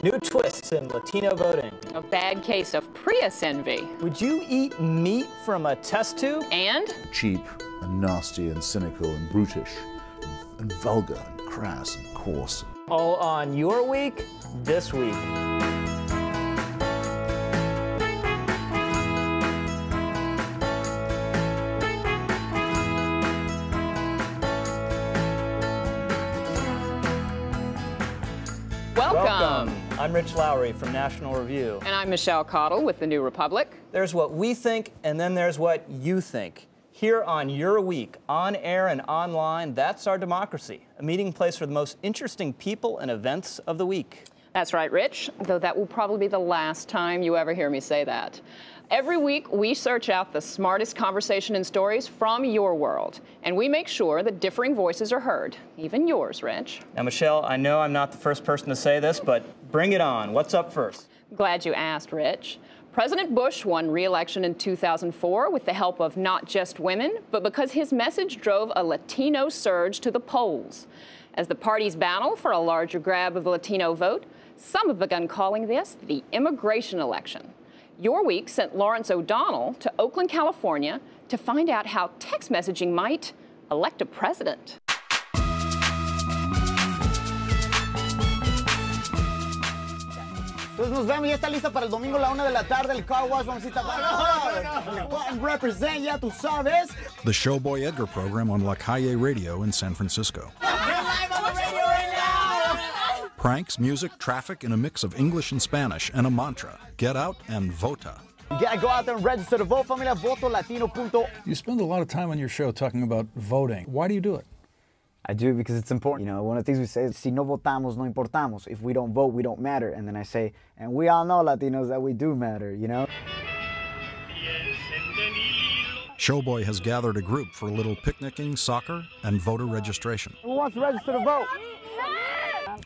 New twists in Latino voting. A bad case of Prius envy. Would you eat meat from a test tube? And cheap and nasty and cynical and brutish and vulgar and crass and coarse. All on your week, this week. Welcome. I'm Rich Lowry from National Review. And I'm Michelle Cottle with The New Republic. There's what we think, and then there's what you think. Here on Your Week, on air and online, that's our democracy, a meeting place for the most interesting people and events of the week. That's right, Rich, though that will probably be the last time you ever hear me say that. Every week, we search out the smartest conversation and stories from your world, and we make sure that differing voices are heard, even yours, Rich. Now, Michelle, I know I'm not the first person to say this, but bring it on. What's up first? Glad you asked, Rich. President Bush won re-election in 2004 with the help of not just women, but because his message drove a Latino surge to the polls. As the parties battle for a larger grab of the Latino vote, some have begun calling this the immigration election. Your Week sent Lawrence O'Donnell to Oakland, California, to find out how text messaging might elect a president. Entonces nos vemos, ya está lista para el domingo a la 1 de la tarde, el car wash, vamos a ir represent, ya tú sabes. The Showboy Edgar program on La Calle Radio in San Francisco. Pranks, music, traffic, and a mix of English and Spanish, and a mantra. Get out and vota. You gotta go out there and register to vote, familia, votolatino.org. You spend a lot of time on your show talking about voting. Why do you do it? I do it because it's important. You know, one of the things we say is, si no votamos, no importamos. If we don't vote, we don't matter. And then I say, and we all know, Latinos, that we do matter, you know? Showboy has gathered a group for a little picnicking, soccer, and voter registration. Who wants to register to vote?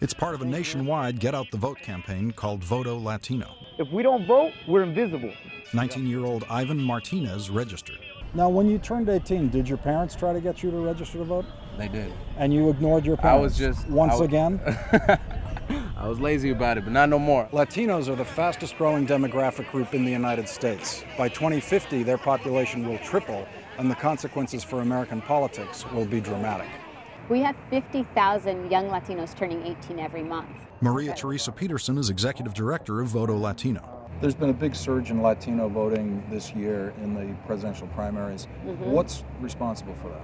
It's part of a nationwide Get Out the Vote campaign called Voto Latino. If we don't vote, we're invisible. 19-year-old Ivan Martinez registered. Now, when you turned 18, did your parents try to get you to register to vote? They did. And you ignored your parents? Again? I was lazy about it, but not no more. Latinos are the fastest growing demographic group in the United States. By 2050, their population will triple, and the consequences for American politics will be dramatic. We have 50,000 young Latinos turning 18 every month. Maria Teresa Peterson is executive director of Voto Latino. There's been a big surge in Latino voting this year in the presidential primaries. What's responsible for that?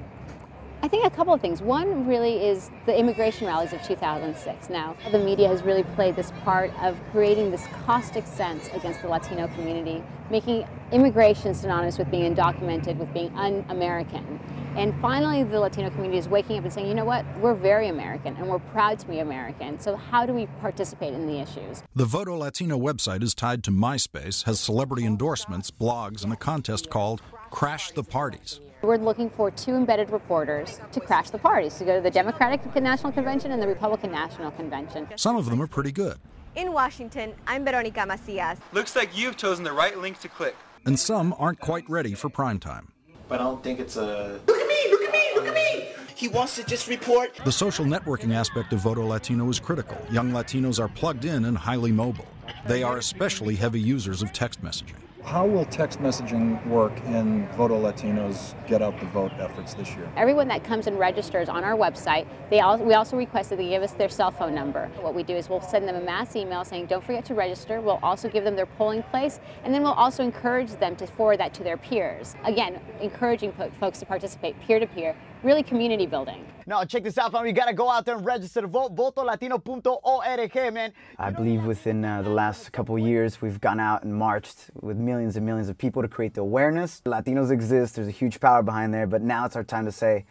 I think a couple of things. One really is the immigration rallies of 2006. Now, the media has really played this part of creating this caustic sense against the Latino community, making immigration synonymous with being undocumented, with being un-American. And finally, the Latino community is waking up and saying, you know what, we're very American and we're proud to be American. So how do we participate in the issues? The Voto Latino website is tied to MySpace, has celebrity endorsements, blogs, and a contest called Crash the Parties. We're looking for 2 embedded reporters to crash the parties, to go to the Democratic National Convention and the Republican National Convention. Some of them are pretty good. In Washington, I'm Veronica Macias. Looks like you've chosen the right link to click. And some aren't quite ready for prime time. But I don't think it's a... Look at me, look at me, look at me! He wants to just report. The social networking aspect of Voto Latino is critical. Young Latinos are plugged in and highly mobile. They are especially heavy users of text messaging. How will text messaging work in Voto Latino's Get Out the Vote efforts this year? Everyone that comes and registers on our website, we also request that they give us their cell phone number. What we do is we'll send them a mass email saying, don't forget to register. We'll also give them their polling place, and then we'll also encourage them to forward that to their peers. Again, encouraging folks to participate peer-to-peer, really community building. No, check this out, family. You gotta go out there and register to vote. Votolatino.org, man. I believe within the last couple of years, we've gone out and marched with millions and millions of people to create the awareness. Latinos exist, there's a huge power behind there, but now it's our time to say,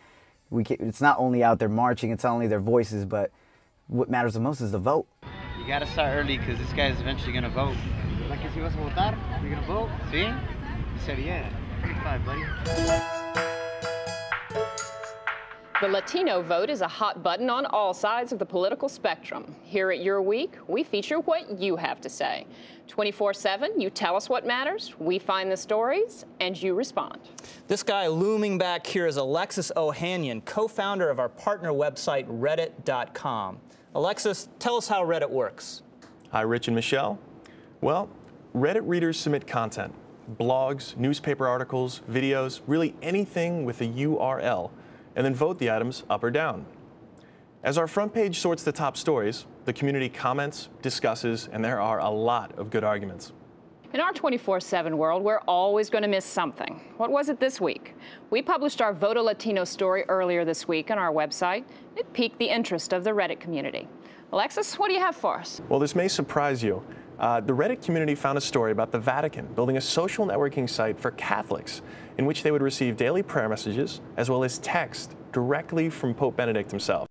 it's not only out there marching, it's not only their voices, but what matters the most is the vote. You gotta start early because this guy is eventually gonna vote. Like, si vas a votar, you're gonna vote? See? He said, yeah. 35, buddy. The Latino vote is a hot button on all sides of the political spectrum. Here at Your Week, we feature what you have to say. 24/7, you tell us what matters, we find the stories, and you respond. This guy looming back here is Alexis Ohanian, co-founder of our partner website, Reddit.com. Alexis, tell us how Reddit works. Hi, Rich and Michelle. Well, Reddit readers submit content, blogs, newspaper articles, videos, really anything with a URL, and then vote the items up or down. As our front page sorts the top stories, the community comments, discusses, and there are a lot of good arguments. In our 24/7 world, we're always going to miss something. What was it this week? We published our Voto Latino story earlier this week on our website. It piqued the interest of the Reddit community. Alexis, what do you have for us? Well, this may surprise you. The Reddit community found a story about the Vatican building a social networking site for Catholics in which they would receive daily prayer messages as well as text directly from Pope Benedict himself.